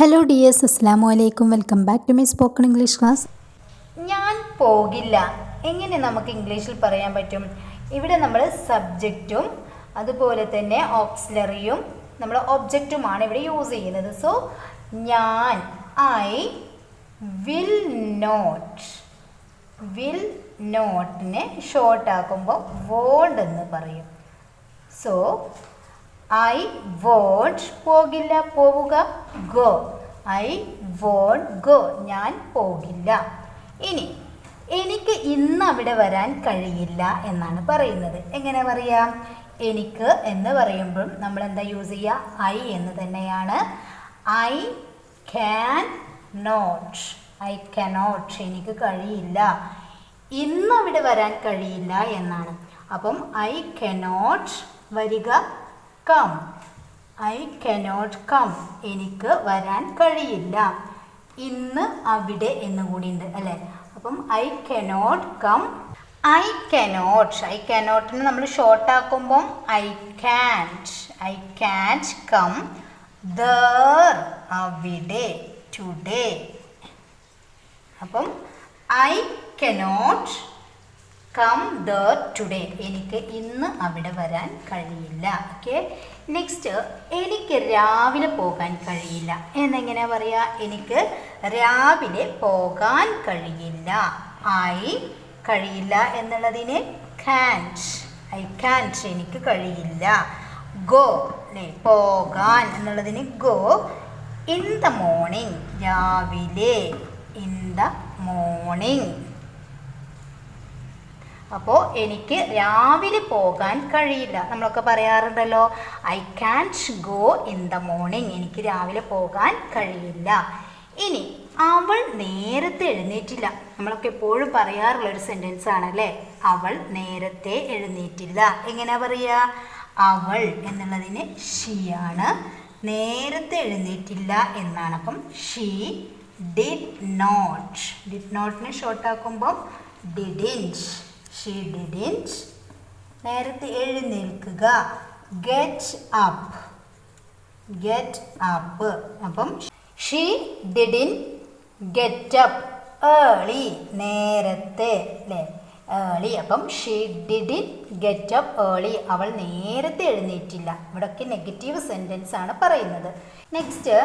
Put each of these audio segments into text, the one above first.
Hello dears, അസ്സലാമു അലൈക്കും. Welcome back to my spoken English class. ഞാൻ പോകില്ല എങ്ങനെ നമുക്ക് ഇംഗ്ലീഷിൽ പറയാൻ പറ്റും? ഇവിടെ നമ്മൾ സബ്ജക്റ്റും അതുപോലെ തന്നെ ഓക്സിലറിയും നമ്മൾ ഒബ്ജക്റ്റുമാണ് ഇവിടെ യൂസ് ചെയ്യുന്നത്. സോ ഞാൻ, ഐ വിൽ നോട്ട്. വിൽ നോട്ടിനെ ഷോർട്ട് ആക്കുമ്പോൾ വോണ്ട് എന്ന് പറയും. സോ ഐ വോണ്ട്, പോകില്ല, പോവുക, ഗോ. ഐ വോണ്ട് ഗോ, ഞാൻ പോകില്ല. ഇനി എനിക്ക് ഇന്ന് അവിടെ വരാൻ കഴിയില്ല എന്നാണ് പറയുന്നത്. എങ്ങനെ പറയാം? എനിക്ക് എന്ന് പറയുമ്പോൾ നമ്മൾ എന്താ യൂസ് ചെയ്യുക? ഐ എന്ന് തന്നെയാണ്. I can not. I cannot, എനിക്ക് കഴിയില്ല. ഇന്ന് അവിടെ വരാൻ കഴിയില്ല എന്നാണ്. അപ്പം ഐ കനോട്ട് വരിക കം. ഐ കനോട്ട് കം, എനിക്ക് വരാൻ കഴിയില്ല. ഇന്ന് അവിടെ എന്ന് കൂടി ഉണ്ട് അല്ലേ? അപ്പം I cannot come. I cannot, I കനോട്ടിന് നമ്മൾ ഷോർട്ട് ആക്കുമ്പം I can't. I can't come there, അവിടെ, ടുഡേ. അപ്പം I cannot come there today, എനിക്ക് ഇന്ന് അവിടെ വരാൻ കഴിയില്ല. ഓക്കെ, നെക്സ്റ്റ്, എനിക്ക് രാവിലെ പോകാൻ കഴിയില്ല എന്നെങ്ങനെ പറയാ? എനിക്ക് രാവിലെ പോകാൻ കഴിയില്ല. ഐ കഴിയില്ല എന്നുള്ളതിന് കാൻറ്റ്. ഐ കാൻറ്റ്, എനിക്ക് കഴിയില്ല. ഗോ അല്ലേ, പോകാൻ എന്നുള്ളതിന് ഗോ. ഇൻ ദ മോർണിംഗ്, രാവിലെ. In the morning. അപ്പോൾ എനിക്ക് രാവിലെ പോകാൻ കഴിയില്ല. നമ്മളൊക്കെ പറയാറുണ്ടല്ലോ, I can't go in the morning, എനിക്ക് രാവിലെ പോകാൻ കഴിയില്ല. ഇനി അവൾ നേരത്തെ എഴുന്നേറ്റില്ല. നമ്മളൊക്കെ എപ്പോഴും പറയാറുള്ളൊരു സെൻറ്റൻസ് ആണല്ലേ, അവൾ നേരത്തെ എഴുന്നേറ്റില്ല. എങ്ങനെ പറയുക? അവൾ എന്നുള്ളതിന് ഷീ ആണ്, നേരത്തെ എഴുന്നേറ്റില്ല എന്നാണ്. അപ്പം ഷീ ഡിഡ് നോട്ട്. ഡിഡ് നോട്ടിനെ ഷോർട്ടാക്കുമ്പോൾ ഡിഡിൻറ്റ്. ഷീ ഡിഡിൻറ്റ്, നേരത്തെ എഴുന്നേൽക്കുക. Get up. ഗെറ്റ് അപ്പ്, അപ്പം she didn't get up early, നേരത്തെ അല്ലേ, ഏർലി. അപ്പം she didn't get up early, അവൾ നേരത്തെ എഴുന്നേറ്റില്ല. ഇവിടെയൊക്കെ നെഗറ്റീവ് സെൻറ്റൻസ് ആണ് പറയുന്നത്. നെക്സ്റ്റ്,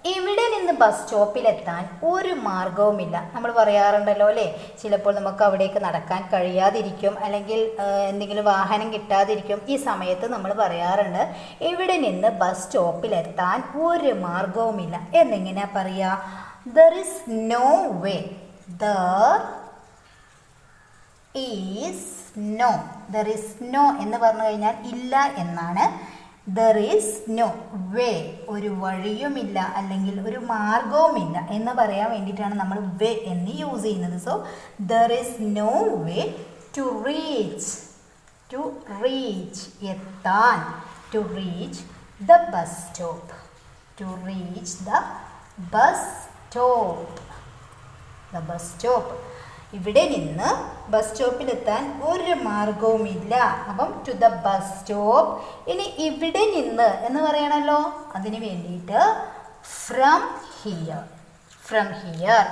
ഇവിടെ നിന്ന് ബസ് സ്റ്റോപ്പിലെത്താൻ ഒരു മാർഗവുമില്ല. നമ്മൾ പറയാറുണ്ടല്ലോ അല്ലേ, ചിലപ്പോൾ നമുക്ക് അവിടേക്ക് നടക്കാൻ കഴിയാതിരിക്കും, അല്ലെങ്കിൽ എന്തെങ്കിലും വാഹനം കിട്ടാതിരിക്കും. ഈ സമയത്ത് നമ്മൾ പറയാറുണ്ട്, ഇവിടെ നിന്ന് ബസ് സ്റ്റോപ്പിലെത്താൻ ഒരു മാർഗവുമില്ല എന്നെങ്ങനെയാ പറയുക? There is no way. There is no. There is no എന്ന് പറഞ്ഞു കഴിഞ്ഞാൽ ഇല്ല എന്നാണ്. ദർ ഈസ് നോ വേ, ഒരു വഴിയുമില്ല അല്ലെങ്കിൽ ഒരു മാർഗവുമില്ല എന്ന് പറയാൻ വേണ്ടിയിട്ടാണ് നമ്മൾ വേ എന്ന് യൂസ് ചെയ്യുന്നത്. So there is no way to reach. To reach, എത്താൻ. To reach the bus stop. To reach the bus stop. The bus stop, ഇവിടെ നിന്ന് ബസ് സ്റ്റോപ്പിലെത്താൻ ഒരു മാർഗവുമില്ല. അപ്പം ടു ദ ബസ് സ്റ്റോപ്പ്. ഇനി ഇവിടെ നിന്ന് എന്ന് പറയണല്ലോ, അതിന് വേണ്ടിയിട്ട് from here. From here.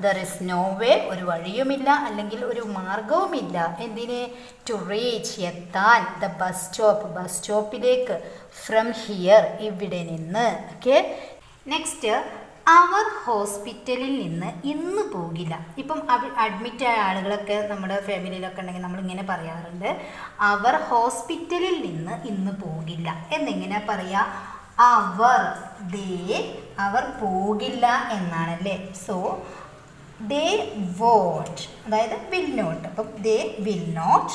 There is no way, ഒരു വഴിയുമില്ല അല്ലെങ്കിൽ ഒരു മാർഗവുമില്ല. എന്തിന്? ടു റീച്ച്, എത്താൻ. ദ ബസ് സ്റ്റോപ്പ്, ബസ് സ്റ്റോപ്പിലേക്ക്. ഫ്രം ഹിയർ, ഇവിടെ നിന്ന്. ഓക്കെ, നെക്സ്റ്റ്, അവർ ഹോസ്പിറ്റലിൽ നിന്ന് ഇന്ന് പോകില്ല. ഇപ്പം അഡ്മിറ്റായ ആളുകളൊക്കെ നമ്മുടെ ഫാമിലിയിലൊക്കെ ഉണ്ടെങ്കിൽ നമ്മളിങ്ങനെ പറയാറുണ്ട്, അവർ ഹോസ്പിറ്റലിൽ നിന്ന് ഇന്ന് പോകില്ല എന്നെങ്ങനെ പറയുക? അവർ, ദേ, അവർ പോകില്ല എന്നാണല്ലേ. സോ ദേ വോണ്ട്, അതായത് വിൽ നോട്ട്. അപ്പം ദേ വിൽ നോട്ട്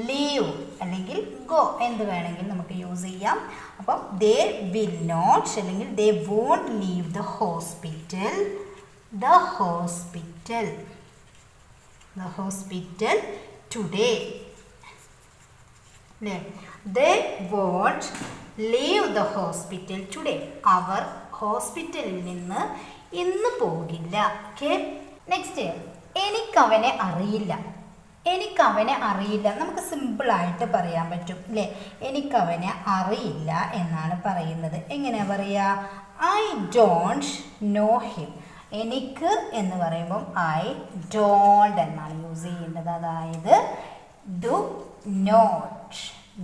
ലീവ് അല്ലെങ്കിൽ ഗോ എന്ത് വേണമെങ്കിൽ നമുക്ക് യൂസ് ചെയ്യാം. അപ്പം ദേ വിൽ നോട്ട് അല്ലെങ്കിൽ they won't leave the hospital. The hospital. The hospital today. അല്ലേ, they won't leave the hospital today, അവർ ഹോസ്പിറ്റലിൽ നിന്ന് ഇന്ന് പോകില്ല. ഓക്കെ, നെക്സ്റ്റ്, എനിക്കവനെ അറിയില്ല. എനിക്കവനെ അറിയില്ല നമുക്ക് സിമ്പിളായിട്ട് പറയാൻ പറ്റും അല്ലേ? എനിക്കവനെ അറിയില്ല എന്നാണ് പറയുന്നത്. എങ്ങനെയാ പറയുക? I don't know him. എനിക്ക് എന്ന് പറയുമ്പം ഐ ഡോണ്ട് എന്നാണ് യൂസ് ചെയ്യേണ്ടത്. അതായത് ഡു നോട്ട്.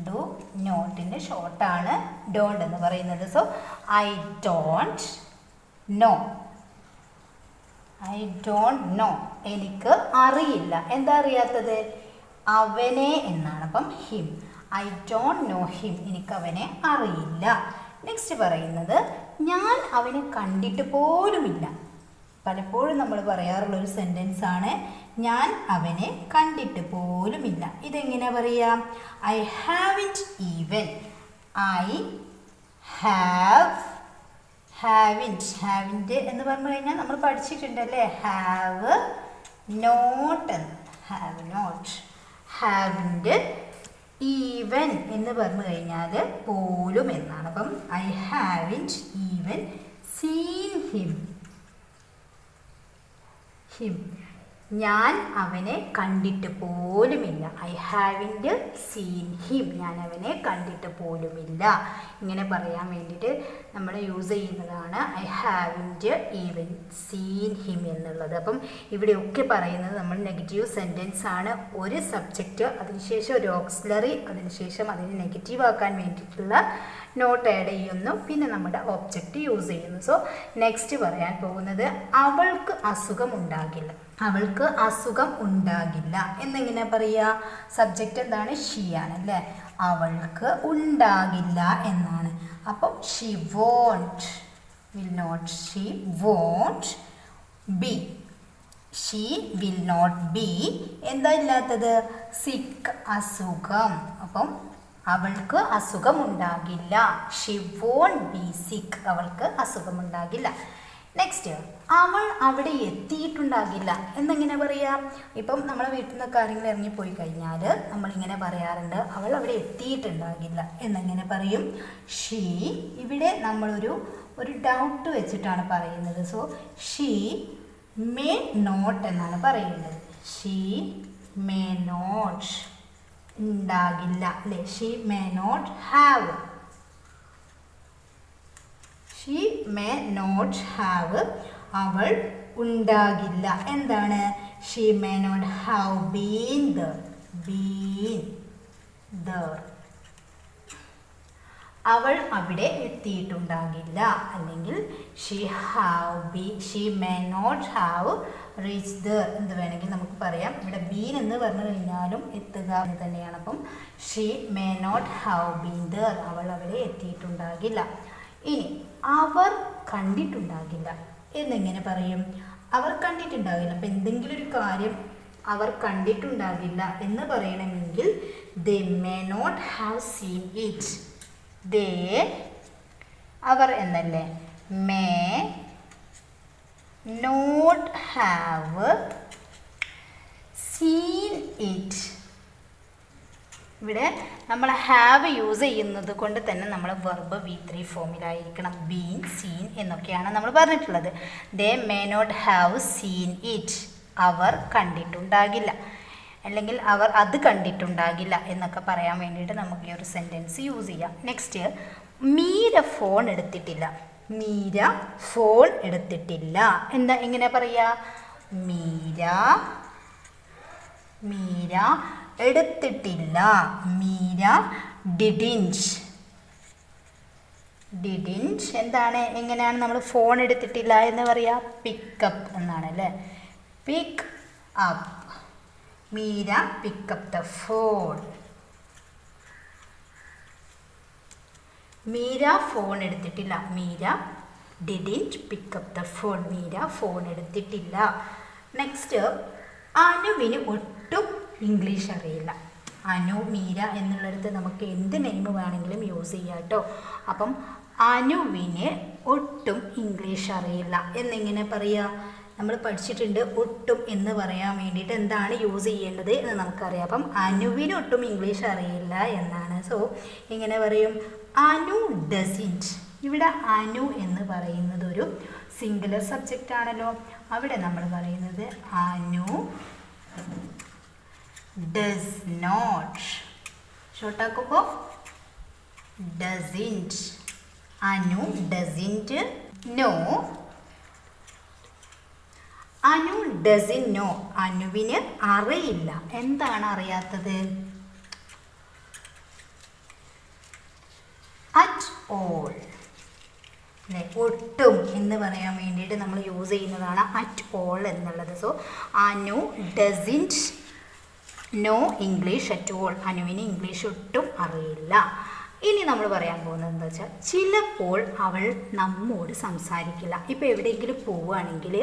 ഡു നോട്ടിൻ്റെ ഷോർട്ടാണ് ഡോണ്ട് എന്ന് പറയുന്നത്. So I don't know. I don't know. എനിക്ക് അറിയില്ല. എന്താ അറിയാത്തത്? അവനെ എന്നാണ്. അപ്പം him. I don't know him. എനിക്ക് അവനെ അറിയില്ല. നെക്സ്റ്റ് പറയുന്നത് ഞാൻ അവനെ കണ്ടിട്ട് പോലുമില്ല. പലപ്പോഴും നമ്മൾ പറയാറുള്ളൊരു സെൻറ്റൻസ് ആണ് ഞാൻ അവനെ കണ്ടിട്ട് പോലുമില്ല. ഇതെങ്ങനെ പറയാം? I haven't even. I haven't എന്ന് പറഞ്ഞു കഴിഞ്ഞാൽ നമ്മൾ പഠിച്ചിട്ടുണ്ടല്ലേ, ഹാവ് നോട്ട് എന്ന്. Have not. ഹാവിൻറ്റ് ഈവൻ എന്ന് പറഞ്ഞു കഴിഞ്ഞാൽ പോലും എന്നാണ്. അപ്പം I haven't even seen him. ഞാൻ അവനെ കണ്ടിട്ട് പോലുമില്ല. I haven't seen him. ഞാൻ അവനെ കണ്ടിട്ട് പോലുമില്ല. ഇങ്ങനെ പറയാൻ വേണ്ടിയിട്ട് നമ്മൾ യൂസ് ചെയ്യുന്നതാണ് I haven't even seen him എന്നുള്ളത്. അപ്പം ഇവിടെയൊക്കെ പറയുന്നത് നമ്മൾ നെഗറ്റീവ് സെൻറ്റൻസ് ആണ്. ഒരു സബ്ജക്റ്റ്, അതിനുശേഷം ഒരു ഓക്സിലറി, അതിനുശേഷം അതിനെ നെഗറ്റീവ് ആക്കാൻ വേണ്ടിയിട്ടുള്ള നോട്ട് ആഡ് ചെയ്യുന്നു, പിന്നെ നമ്മുടെ ഒബ്ജക്റ്റ് യൂസ് ചെയ്യുന്നു. സോ നെക്സ്റ്റ് പറയാൻ പോകുന്നത് അവൾക്ക് അസുഖം ഉണ്ടാകില്ല. അവൾക്ക് അസുഖം ഉണ്ടാകില്ല എന്നെങ്ങനെ പറയുക? സബ്ജക്റ്റ് എന്താണ്? ഷീ ആണ് അല്ലേ? അവൾക്ക് ഉണ്ടാകില്ല എന്നാണ്. അപ്പം she won't, will not. She won't be. She will not be. എന്താ ഇല്ലാത്തത്? സിക്ക്, അസുഖം. അപ്പം അവൾക്ക് അസുഖമുണ്ടാകില്ല. ഷീ വോണ്ട് ബി സിക്ക്. അവൾക്ക് അസുഖമുണ്ടാകില്ല. നെക്സ്റ്റ്, അവൾ അവിടെ എത്തിയിട്ടുണ്ടാകില്ല എന്നെങ്ങനെ പറയാം? ഇപ്പം നമ്മളെ വീട്ടിൽ നിന്നൊക്കെ ആരെങ്കിലും ഇറങ്ങിപ്പോയി കഴിഞ്ഞാൽ നമ്മളിങ്ങനെ പറയാറുണ്ട്, അവൾ അവിടെ എത്തിയിട്ടുണ്ടാകില്ല എന്നെങ്ങനെ പറയും? ഷീ. ഇവിടെ നമ്മളൊരു ഡൗട്ട് വെച്ചിട്ടാണ് പറയുന്നത്. സോ ഷീ മേ നോട്ട് എന്നാണ് പറയേണ്ടത്. She may not. ഉണ്ടാകില്ല അല്ലേ? She may not have. She may not have. അവൾ ഉണ്ടാകില്ല. എന്താണ്? She may not have been there. Been there. അവൾ അവിടെ എത്തിയിട്ടുണ്ടാകില്ല. അല്ലെങ്കിൽ she may not have reach there എന്ന് വേണമെങ്കിൽ നമുക്ക് പറയാം. ഇവിടെ ബീൻ എന്ന് പറഞ്ഞു കഴിഞ്ഞാലും എത്തുക എന്ന് തന്നെയാണ്. അപ്പം she may not have been there. അവൾ അവിടെ എത്തിയിട്ടുണ്ടാകില്ല. ഇനി അവർ കണ്ടിട്ടുണ്ടാകില്ല എന്നെങ്ങനെ പറയും? അവർ കണ്ടിട്ടുണ്ടാകില്ല. അപ്പം എന്തെങ്കിലും ഒരു കാര്യം അവർ കണ്ടിട്ടുണ്ടാകില്ല എന്ന് പറയണമെങ്കിൽ they may not have seen it. They, അവർ എന്നല്ലേ? May not have seen it. ഇവിടെ നമ്മൾ ഹാവ് യൂസ് ചെയ്യുന്നത് കൊണ്ട് തന്നെ നമ്മൾ വെർബ് V3 ഫോമിലായിരിക്കണം. ബീൻ, സീൻ എന്നൊക്കെയാണ് നമ്മൾ പറഞ്ഞിട്ടുള്ളത്. They may not have seen it. അവർ കണ്ടിട്ടുണ്ടാകില്ല, അല്ലെങ്കിൽ അവർ അത് കണ്ടിട്ടുണ്ടാകില്ല എന്നൊക്കെ പറയാൻ വേണ്ടിയിട്ട് നമുക്ക് ഈ ഒരു സെൻറ്റൻസ് യൂസ് ചെയ്യാം. നെക്സ്റ്റ്, മീര ഫോൺ എടുത്തിട്ടില്ല. മീര ഫോൺ എടുത്തിട്ടില്ല. എന്താ എങ്ങനെ പറയുക? മീര എടുത്തിട്ടില്ല. മീര ഡിഡിൻറ്റ്. എന്താണ്? എങ്ങനെയാണ് നമ്മൾ ഫോൺ എടുത്തിട്ടില്ല എന്ന് പറയാ? പിക്കപ്പ് എന്നാണ് അല്ലേ? Pick up. Meera pickup the phone. Meera phone എടുത്തിട്ടില്ല. Meera didn't pickup the phone. Meera phone എടുത്തിട്ടില്ല. നെക്സ്റ്റ്, അനുവിന് ഒട്ടും ഇംഗ്ലീഷ് അറിയില്ല. അനു, മീര എന്നുള്ളിടത്ത് നമുക്ക് എന്ത് നെയിം വേണമെങ്കിലും യൂസ് ചെയ്യാം കേട്ടോ. അപ്പം അനുവിന് ഒട്ടും ഇംഗ്ലീഷ് അറിയില്ല എന്നെങ്ങനെ പറയുക? നമ്മൾ പഠിച്ചിട്ടുണ്ട് ഒട്ടും എന്ന് പറയാൻ വേണ്ടിയിട്ട് എന്താണ് യൂസ് ചെയ്യേണ്ടത് എന്ന് നമുക്കറിയാം. അപ്പം അനുവിന് ഒട്ടും ഇംഗ്ലീഷ് അറിയില്ല എന്നാണ്. സോ എങ്ങനെ പറയും? അനു ഡസിൻറ്റ്. ഇവിടെ അനു എന്ന് പറയുന്നത് ഒരു സിംഗുലർ സബ്ജക്റ്റ് ആണല്ലോ. അവിടെ നമ്മൾ പറയുന്നത് അനു ഡസ് നോട്ട്. ഷോർട്ടാക്കുമ്പോൾ doesn't. Anu doesn't know. Anu doesn't know. അനുവിന് അറിയില്ല. എന്താണ് അറിയാത്തത്? അറ്റ് ഓൾ അല്ലെ, ഒട്ടും എന്ന് പറയാൻ വേണ്ടിയിട്ട് നമ്മൾ യൂസ് ചെയ്യുന്നതാണ് അറ്റ് ഓൾ എന്നുള്ളത്. So Anu doesn't know English at all. അനുവിന് ഇംഗ്ലീഷ് ഒട്ടും അറിയില്ല. ഇനി നമ്മൾ പറയാൻ പോകുന്നത് എന്താ വെച്ചാൽ, ചിലപ്പോൾ അവൾ നമ്മോട് സംസാരിക്കില്ല. ഇപ്പോൾ എവിടെയെങ്കിലും പോവുകയാണെങ്കിൽ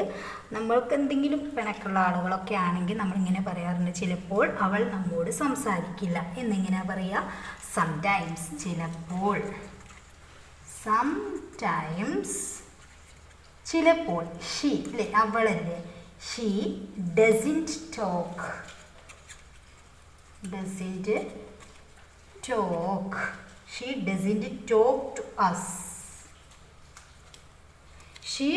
നമ്മൾക്ക് എന്തെങ്കിലും പിണക്കുള്ള ആളുകളൊക്കെ ആണെങ്കിൽ നമ്മളിങ്ങനെ പറയാറുണ്ട്, ചിലപ്പോൾ അവൾ നമ്മോട് സംസാരിക്കില്ല എന്നിങ്ങനെയാണ് പറയുക. സംടൈംസ്, ചിലപ്പോൾ. സംടൈംസ്, ചിലപ്പോൾ. ഷീ അല്ലേ, അവളല്ലേ. She doesn't talk. doesn't talk. She doesn't talk to us. She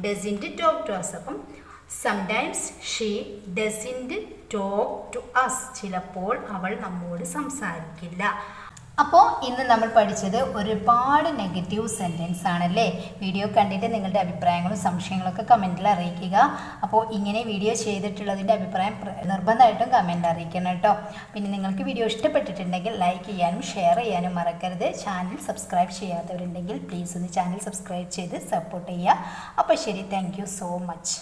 doesn't talk to us. അപ്പം sometimes she doesn't talk to us. ചിലപ്പോൾ അവൾ നമ്മോട് സംസാരിക്കില്ല. അപ്പോൾ ഇന്ന് നമ്മൾ പഠിച്ചത് ഒരുപാട് നെഗറ്റീവ് സെൻറ്റൻസ് ആണല്ലേ. വീഡിയോ കണ്ടിട്ട് നിങ്ങളുടെ അഭിപ്രായങ്ങളും സംശയങ്ങളൊക്കെ കമൻറ്റിൽ അറിയിക്കുക. അപ്പോൾ ഇങ്ങനെ വീഡിയോ ചെയ്തിട്ടുള്ളതിൻ്റെ അഭിപ്രായം നിർബന്ധമായിട്ടും കമൻറ്റ് അറിയിക്കണം കേട്ടോ. പിന്നെ നിങ്ങൾക്ക് വീഡിയോ ഇഷ്ടപ്പെട്ടിട്ടുണ്ടെങ്കിൽ ലൈക്ക് ചെയ്യാനും ഷെയർ ചെയ്യാനും മറക്കരുത്. ചാനൽ സബ്സ്ക്രൈബ് ചെയ്യാത്തവരുണ്ടെങ്കിൽ പ്ലീസ് ഒന്ന് ചാനൽ സബ്സ്ക്രൈബ് ചെയ്ത് സപ്പോർട്ട് ചെയ്യുക. അപ്പോൾ ശരി, താങ്ക് യു സോ മച്ച്.